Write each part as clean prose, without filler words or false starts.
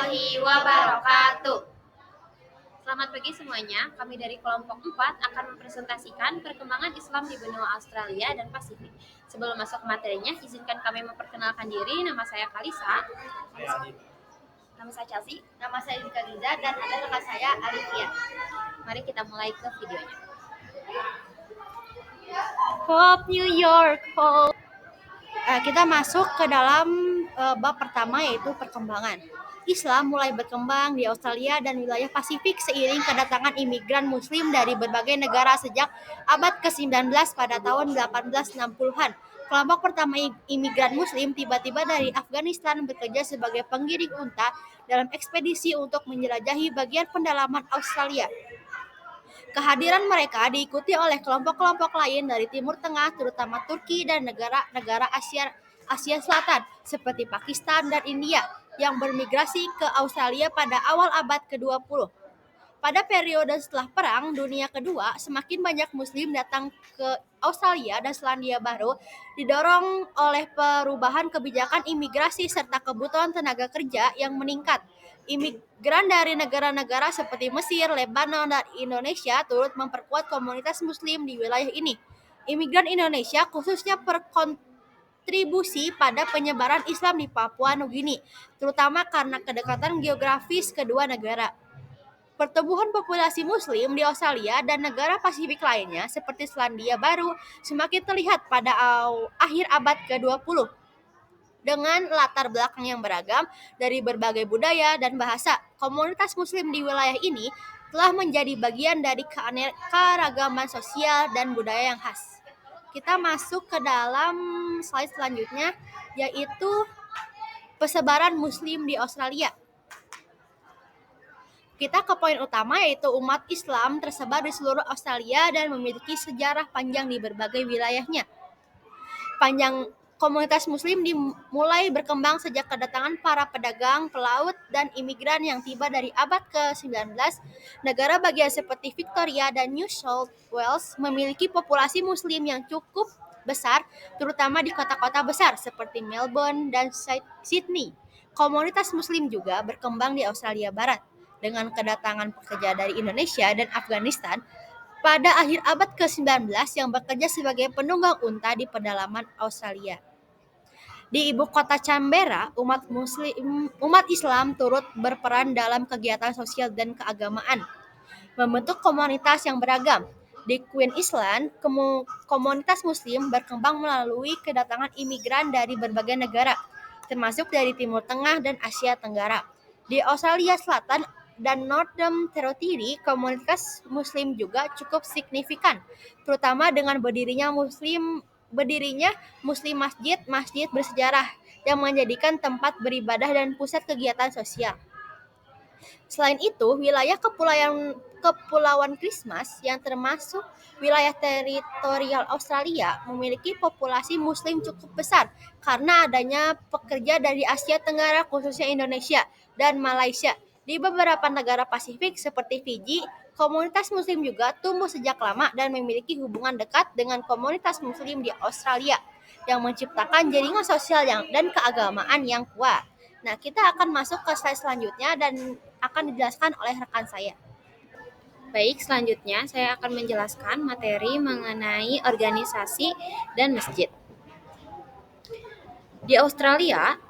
warahmatullahi wabarakatuh. Selamat pagi semuanya, kami dari kelompok 4 akan mempresentasikan perkembangan Islam di benua Australia dan Pasifik. Sebelum masuk ke materinya, izinkan kami memperkenalkan diri. Nama saya Kalisa. Nama saya Chelsea. Nama saya Dika Giza dan ada rekan saya Alifia. Mari kita mulai ke videonya. Hope New York, hope. Kita masuk ke dalam bab pertama, yaitu perkembangan. Islam mulai berkembang di Australia dan wilayah Pasifik seiring kedatangan imigran Muslim dari berbagai negara sejak abad ke-19 pada tahun 1860-an. Kelompok pertama imigran Muslim tiba-tiba dari Afghanistan bekerja sebagai penggiring unta dalam ekspedisi untuk menjelajahi bagian pendalaman Australia. Kehadiran mereka diikuti oleh kelompok-kelompok lain dari Timur Tengah, terutama Turki dan negara-negara Asia Selatan seperti Pakistan dan India yang bermigrasi ke Australia pada awal abad ke-20. Pada periode setelah Perang Dunia Kedua, semakin banyak Muslim datang ke Australia dan Selandia Baru didorong oleh perubahan kebijakan imigrasi serta kebutuhan tenaga kerja yang meningkat. Imigran dari negara-negara seperti Mesir, Lebanon, dan Indonesia turut memperkuat komunitas Muslim di wilayah ini. Imigran Indonesia khususnya berkontribusi pada penyebaran Islam di Papua Nugini, terutama karena kedekatan geografis kedua negara. Pertumbuhan populasi Muslim di Australia dan negara Pasifik lainnya seperti Selandia Baru semakin terlihat pada akhir abad ke-20. Dengan latar belakang yang beragam dari berbagai budaya dan bahasa, komunitas Muslim di wilayah ini telah menjadi bagian dari keragaman sosial dan budaya yang khas. Kita masuk ke dalam slide selanjutnya, yaitu persebaran Muslim di Australia. Kita ke poin utama, yaitu umat Islam tersebar di seluruh Australia dan memiliki sejarah panjang di berbagai wilayahnya. Komunitas Muslim dimulai berkembang sejak kedatangan para pedagang, pelaut, dan imigran yang tiba dari abad ke-19. Negara bagian seperti Victoria dan New South Wales memiliki populasi Muslim yang cukup besar, terutama di kota-kota besar seperti Melbourne dan Sydney. Komunitas Muslim juga berkembang di Australia Barat dengan kedatangan pekerja dari Indonesia dan Afghanistan pada akhir abad ke-19 yang bekerja sebagai penunggang unta di pedalaman Australia. Di ibu kota Canberra, umat Islam turut berperan dalam kegiatan sosial dan keagamaan, membentuk komunitas yang beragam. Di Queensland, komunitas Muslim berkembang melalui kedatangan imigran dari berbagai negara, termasuk dari Timur Tengah dan Asia Tenggara. Di Australia Selatan dan Northern Territory, komunitas Muslim juga cukup signifikan, terutama dengan berdirinya Muslim masjid bersejarah yang menjadikan tempat beribadah dan pusat kegiatan sosial. Selain itu, wilayah Kepulauan Christmas yang termasuk wilayah teritorial Australia memiliki populasi Muslim cukup besar karena adanya pekerja dari Asia Tenggara khususnya Indonesia dan Malaysia. Di beberapa negara Pasifik seperti Fiji, komunitas Muslim juga tumbuh sejak lama dan memiliki hubungan dekat dengan komunitas Muslim di Australia yang menciptakan jaringan sosial dan keagamaan yang kuat. Nah, kita akan masuk ke slide selanjutnya dan akan dijelaskan oleh rekan saya. Baik, selanjutnya saya akan menjelaskan materi mengenai organisasi dan masjid. Di Australia,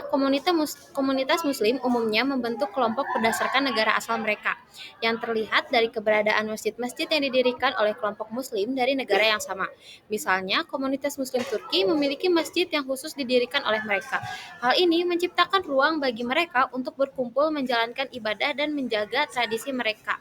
komunitas Muslim umumnya membentuk kelompok berdasarkan negara asal mereka, yang terlihat dari keberadaan masjid-masjid yang didirikan oleh kelompok Muslim dari negara yang sama. Misalnya, komunitas Muslim Turki memiliki masjid yang khusus didirikan oleh mereka. Hal ini menciptakan ruang bagi mereka untuk berkumpul, menjalankan ibadah, dan menjaga tradisi mereka.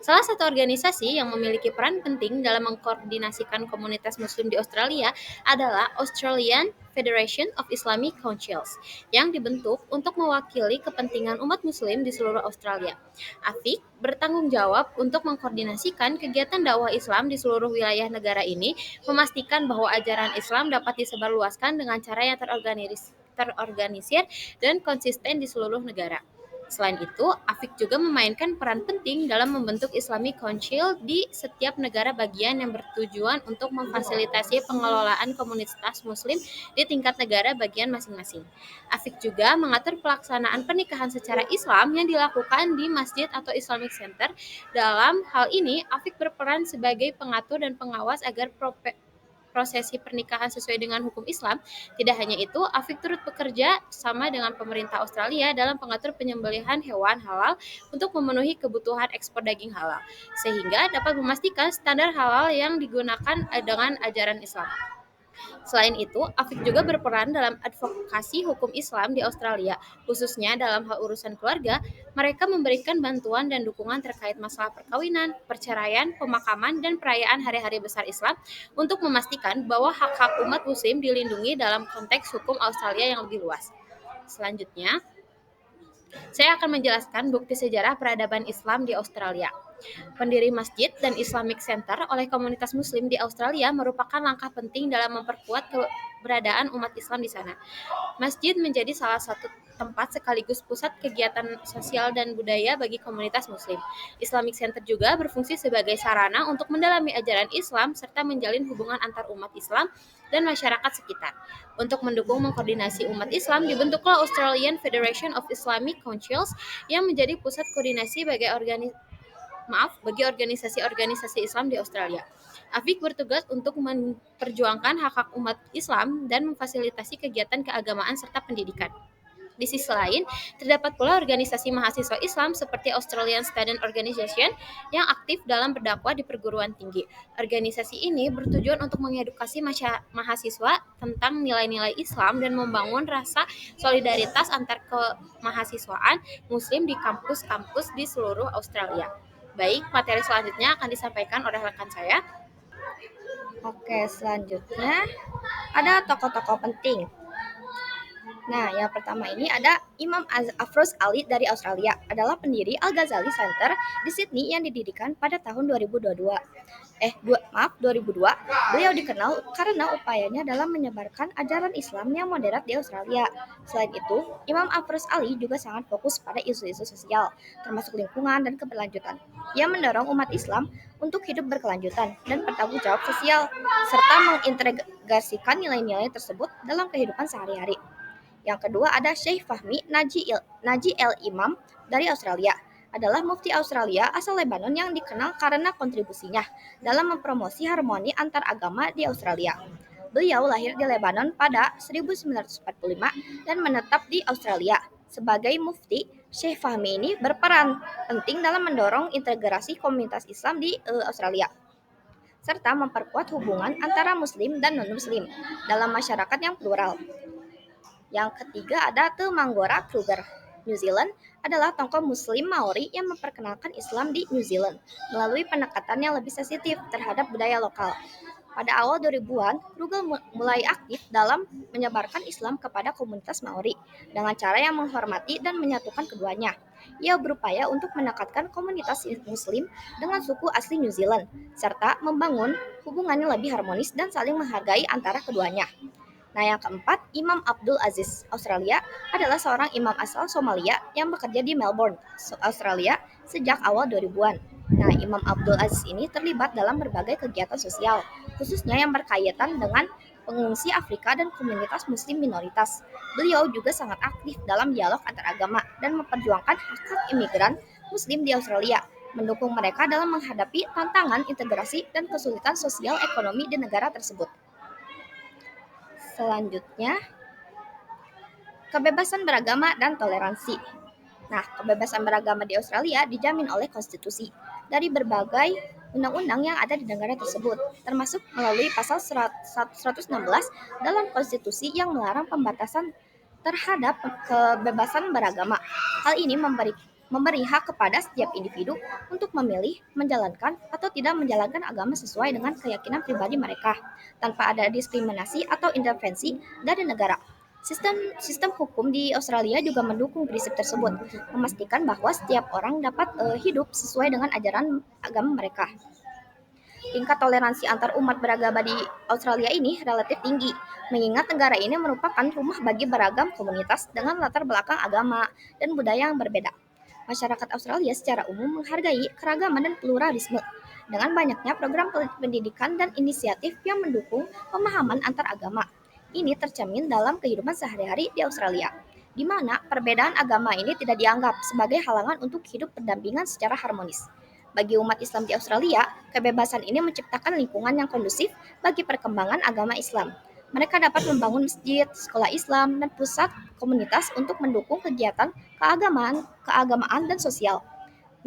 Salah satu organisasi yang memiliki peran penting dalam mengkoordinasikan komunitas Muslim di Australia adalah Australian Federation of Islamic Councils, yang dibentuk untuk mewakili kepentingan umat Muslim di seluruh Australia. AFIC bertanggung jawab untuk mengkoordinasikan kegiatan dakwah Islam di seluruh wilayah negara ini, memastikan bahwa ajaran Islam dapat disebarluaskan dengan cara yang terorganisir dan konsisten di seluruh negara. Selain itu, AFIK juga memainkan peran penting dalam membentuk Islamic Council di setiap negara bagian yang bertujuan untuk memfasilitasi pengelolaan komunitas Muslim di tingkat negara bagian masing-masing. AFIK juga mengatur pelaksanaan pernikahan secara Islam yang dilakukan di masjid atau Islamic Center. Dalam hal ini, AFIK berperan sebagai pengatur dan pengawas agar prosesi pernikahan sesuai dengan hukum Islam. Tidak hanya itu, AFIK turut bekerja sama dengan pemerintah Australia dalam pengatur penyembelihan hewan halal untuk memenuhi kebutuhan ekspor daging halal, sehingga dapat memastikan standar halal yang digunakan dengan ajaran Islam. Selain itu, AFIK juga berperan dalam advokasi hukum Islam di Australia, khususnya dalam hal urusan keluarga. Mereka memberikan bantuan dan dukungan terkait masalah perkawinan, perceraian, pemakaman, dan perayaan hari-hari besar Islam untuk memastikan bahwa hak-hak umat Muslim dilindungi dalam konteks hukum Australia yang lebih luas. Selanjutnya, saya akan menjelaskan bukti sejarah peradaban Islam di Australia. Pendiri masjid dan Islamic Center oleh komunitas Muslim di Australia merupakan langkah penting dalam memperkuat keberadaan umat Islam di sana. Masjid menjadi salah satu tempat sekaligus pusat kegiatan sosial dan budaya bagi komunitas Muslim. Islamic Center juga berfungsi sebagai sarana untuk mendalami ajaran Islam serta menjalin hubungan antar umat Islam dan masyarakat sekitar. Untuk mendukung mengkoordinasi umat Islam, dibentuklah Australian Federation of Islamic Councils yang menjadi pusat koordinasi bagi organisasi-organisasi Islam di Australia. AFIK bertugas untuk memperjuangkan hak-hak umat Islam dan memfasilitasi kegiatan keagamaan serta pendidikan. Di sisi lain, terdapat pula organisasi mahasiswa Islam seperti Australian Student Organisation yang aktif dalam berdakwah di perguruan tinggi. Organisasi ini bertujuan untuk mengedukasi mahasiswa tentang nilai-nilai Islam dan membangun rasa solidaritas antar kemahasiswaan Muslim di kampus-kampus di seluruh Australia. Baik, materi selanjutnya akan disampaikan oleh rekan saya. Oke, selanjutnya ada tokoh-tokoh penting. Nah, yang pertama ini ada Imam Afroz Ali dari Australia, adalah pendiri Al-Ghazali Center di Sydney yang didirikan pada tahun 2002. Beliau dikenal karena upayanya dalam menyebarkan ajaran Islam yang moderat di Australia. Selain itu, Imam Afroz Ali juga sangat fokus pada isu-isu sosial, termasuk lingkungan dan keberlanjutan. Ia mendorong umat Islam untuk hidup berkelanjutan dan bertanggung jawab sosial, serta mengintegrasikan nilai-nilai tersebut dalam kehidupan sehari-hari. Yang kedua ada Syekh Fahmi Naji El Imam dari Australia, adalah mufti Australia asal Lebanon yang dikenal karena kontribusinya dalam mempromosi harmoni antar agama di Australia. Beliau lahir di Lebanon pada 1945 dan menetap di Australia. Sebagai mufti, Syekh Fahmi ini berperan penting dalam mendorong integrasi komunitas Islam di Australia, serta memperkuat hubungan antara Muslim dan non-Muslim dalam masyarakat yang plural. Yang ketiga ada Temanggora Kruger. New Zealand adalah tokoh Muslim Maori yang memperkenalkan Islam di New Zealand melalui pendekatan yang lebih sensitif terhadap budaya lokal. Pada awal 2000-an, Kruger mulai aktif dalam menyebarkan Islam kepada komunitas Maori dengan cara yang menghormati dan menyatukan keduanya. Ia berupaya untuk mendekatkan komunitas Muslim dengan suku asli New Zealand, serta membangun hubungan yang lebih harmonis dan saling menghargai antara keduanya. Nah, yang keempat, Imam Abdul Aziz, Australia, adalah seorang imam asal Somalia yang bekerja di Melbourne, Australia, sejak awal 2000-an. Nah, Imam Abdul Aziz ini terlibat dalam berbagai kegiatan sosial, khususnya yang berkaitan dengan pengungsi Afrika dan komunitas Muslim minoritas. Beliau juga sangat aktif dalam dialog antar agama dan memperjuangkan hak-hak imigran Muslim di Australia, mendukung mereka dalam menghadapi tantangan integrasi dan kesulitan sosial ekonomi di negara tersebut. Selanjutnya, kebebasan beragama dan toleransi. Nah, kebebasan beragama di Australia dijamin oleh konstitusi dari berbagai undang-undang yang ada di negara tersebut, termasuk melalui pasal 116 dalam konstitusi yang melarang pembatasan terhadap kebebasan beragama. Hal ini memberi hak kepada setiap individu untuk memilih, menjalankan, atau tidak menjalankan agama sesuai dengan keyakinan pribadi mereka, tanpa ada diskriminasi atau intervensi dari negara. Sistem hukum di Australia juga mendukung prinsip tersebut, memastikan bahwa setiap orang dapat hidup sesuai dengan ajaran agama mereka. Tingkat toleransi antar umat beragama di Australia ini relatif tinggi, mengingat negara ini merupakan rumah bagi beragam komunitas dengan latar belakang agama dan budaya yang berbeda. Masyarakat Australia secara umum menghargai keragaman dan pluralisme, dengan banyaknya program pendidikan dan inisiatif yang mendukung pemahaman antar agama. Ini tercermin dalam kehidupan sehari-hari di Australia, di mana perbedaan agama ini tidak dianggap sebagai halangan untuk hidup berdampingan secara harmonis. Bagi umat Islam di Australia, kebebasan ini menciptakan lingkungan yang kondusif bagi perkembangan agama Islam. Mereka dapat membangun masjid, sekolah Islam, dan pusat komunitas untuk mendukung kegiatan keagamaan dan sosial.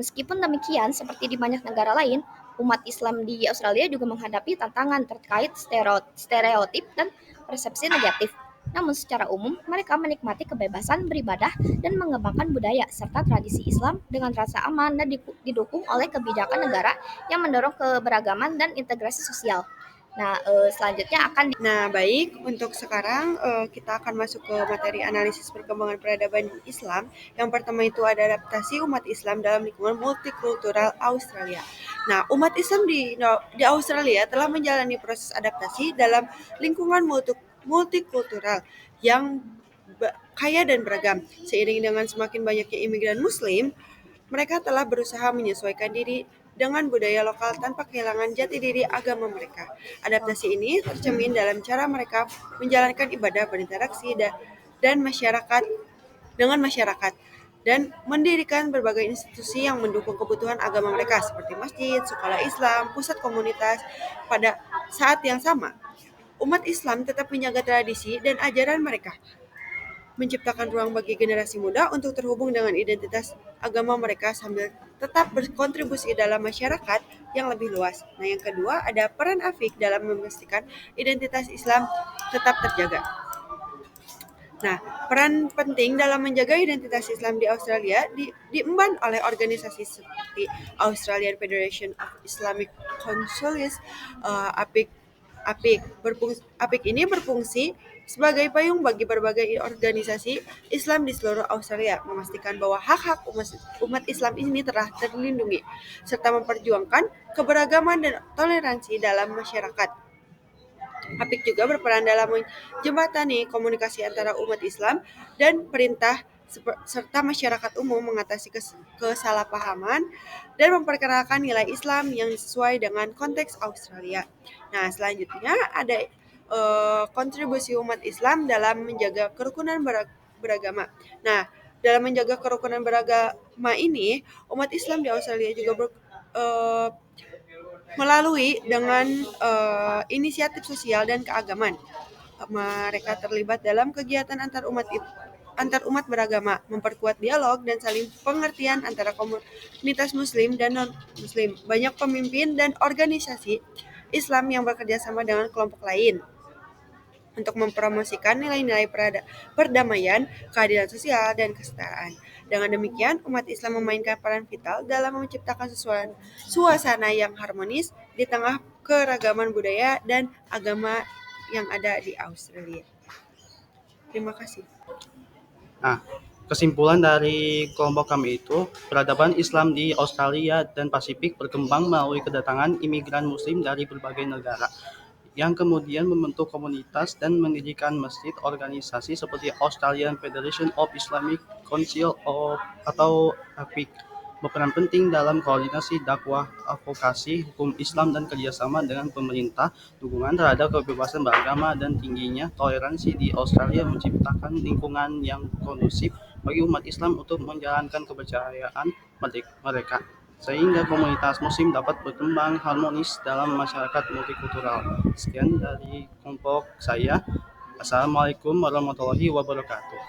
Meskipun demikian, seperti di banyak negara lain, umat Islam di Australia juga menghadapi tantangan terkait stereotip dan persepsi negatif. Namun secara umum, mereka menikmati kebebasan beribadah dan mengembangkan budaya serta tradisi Islam dengan rasa aman dan didukung oleh kebijakan negara yang mendorong keberagaman dan integrasi sosial. Nah, selanjutnya akan Nah, baik, untuk sekarang kita akan masuk ke materi analisis perkembangan peradaban Islam. Yang pertama itu ada adaptasi umat Islam dalam lingkungan multikultural Australia. Nah, umat Islam di Australia telah menjalani proses adaptasi dalam lingkungan multikultural yang kaya dan beragam. Seiring dengan semakin banyaknya imigran Muslim, mereka telah berusaha menyesuaikan diri dengan budaya lokal tanpa kehilangan jati diri agama mereka. Adaptasi ini tercermin dalam cara mereka menjalankan ibadah, berinteraksi dan masyarakat dengan masyarakat dan mendirikan berbagai institusi yang mendukung kebutuhan agama mereka seperti masjid, sekolah Islam, pusat komunitas. Pada saat yang sama, umat Islam tetap menjaga tradisi dan ajaran mereka, menciptakan ruang bagi generasi muda untuk terhubung dengan identitas agama mereka sambil tetap berkontribusi dalam masyarakat yang lebih luas. Nah, yang kedua ada peran Afik dalam memastikan identitas Islam tetap terjaga. Nah, peran penting dalam menjaga identitas Islam di Australia diemban oleh organisasi seperti Australian Federation of Islamic Councils, APIC. APIC ini berfungsi sebagai payung bagi berbagai organisasi Islam di seluruh Australia, memastikan bahwa hak-hak umat Islam ini telah terlindungi, serta memperjuangkan keberagaman dan toleransi dalam masyarakat. APIC juga berperan dalam menjembatani komunikasi antara umat Islam dan perintah serta masyarakat umum, mengatasi kesalahpahaman dan memperkenalkan nilai Islam yang sesuai dengan konteks Australia. Nah, selanjutnya ada kontribusi umat Islam dalam menjaga kerukunan beragama. Nah, dalam menjaga kerukunan beragama ini, umat Islam di Australia juga melalui dengan inisiatif sosial dan keagamaan. Mereka terlibat dalam kegiatan antar umat beragama, memperkuat dialog dan saling pengertian antara komunitas Muslim dan non-Muslim. Banyak pemimpin dan organisasi Islam yang bekerja sama dengan kelompok lain untuk mempromosikan nilai-nilai perdamaian, keadilan sosial, dan kesetaraan. Dengan demikian, umat Islam memainkan peran vital dalam menciptakan suasana yang harmonis di tengah keragaman budaya dan agama yang ada di Australia. Terima kasih. Nah, kesimpulan dari kelompok kami itu, peradaban Islam di Australia dan Pasifik berkembang melalui kedatangan imigran Muslim dari berbagai negara, yang kemudian membentuk komunitas dan mendirikan masjid. Organisasi seperti Australian Federation of Islamic Council atau AFIC berperan penting dalam koordinasi dakwah, advokasi, hukum Islam, dan kerjasama dengan pemerintah. Dukungan terhadap kebebasan beragama dan tingginya toleransi di Australia menciptakan lingkungan yang kondusif bagi umat Islam untuk menjalankan kepercayaan mereka, sehingga komunitas Muslim dapat berkembang harmonis dalam masyarakat multikultural. Sekian dari kelompok saya. Assalamualaikum warahmatullahi wabarakatuh.